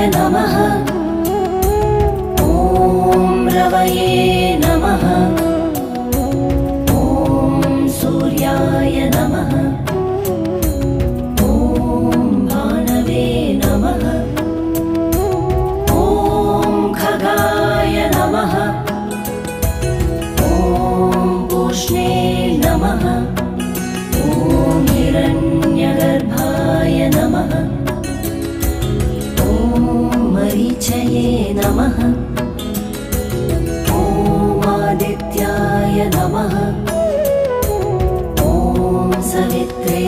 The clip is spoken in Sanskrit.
नमः। ॐ रवये नमः। ॐ सूर्याय नमः। ॐ भानवे नमः। ॐ खगाय नमः। ॐ पूष्णे नमः। ॐ हिरण्यगर्भाय नमः। ॐ मरीचये नमः। ॐ आदित्याय नमः। ॐ सवित्रे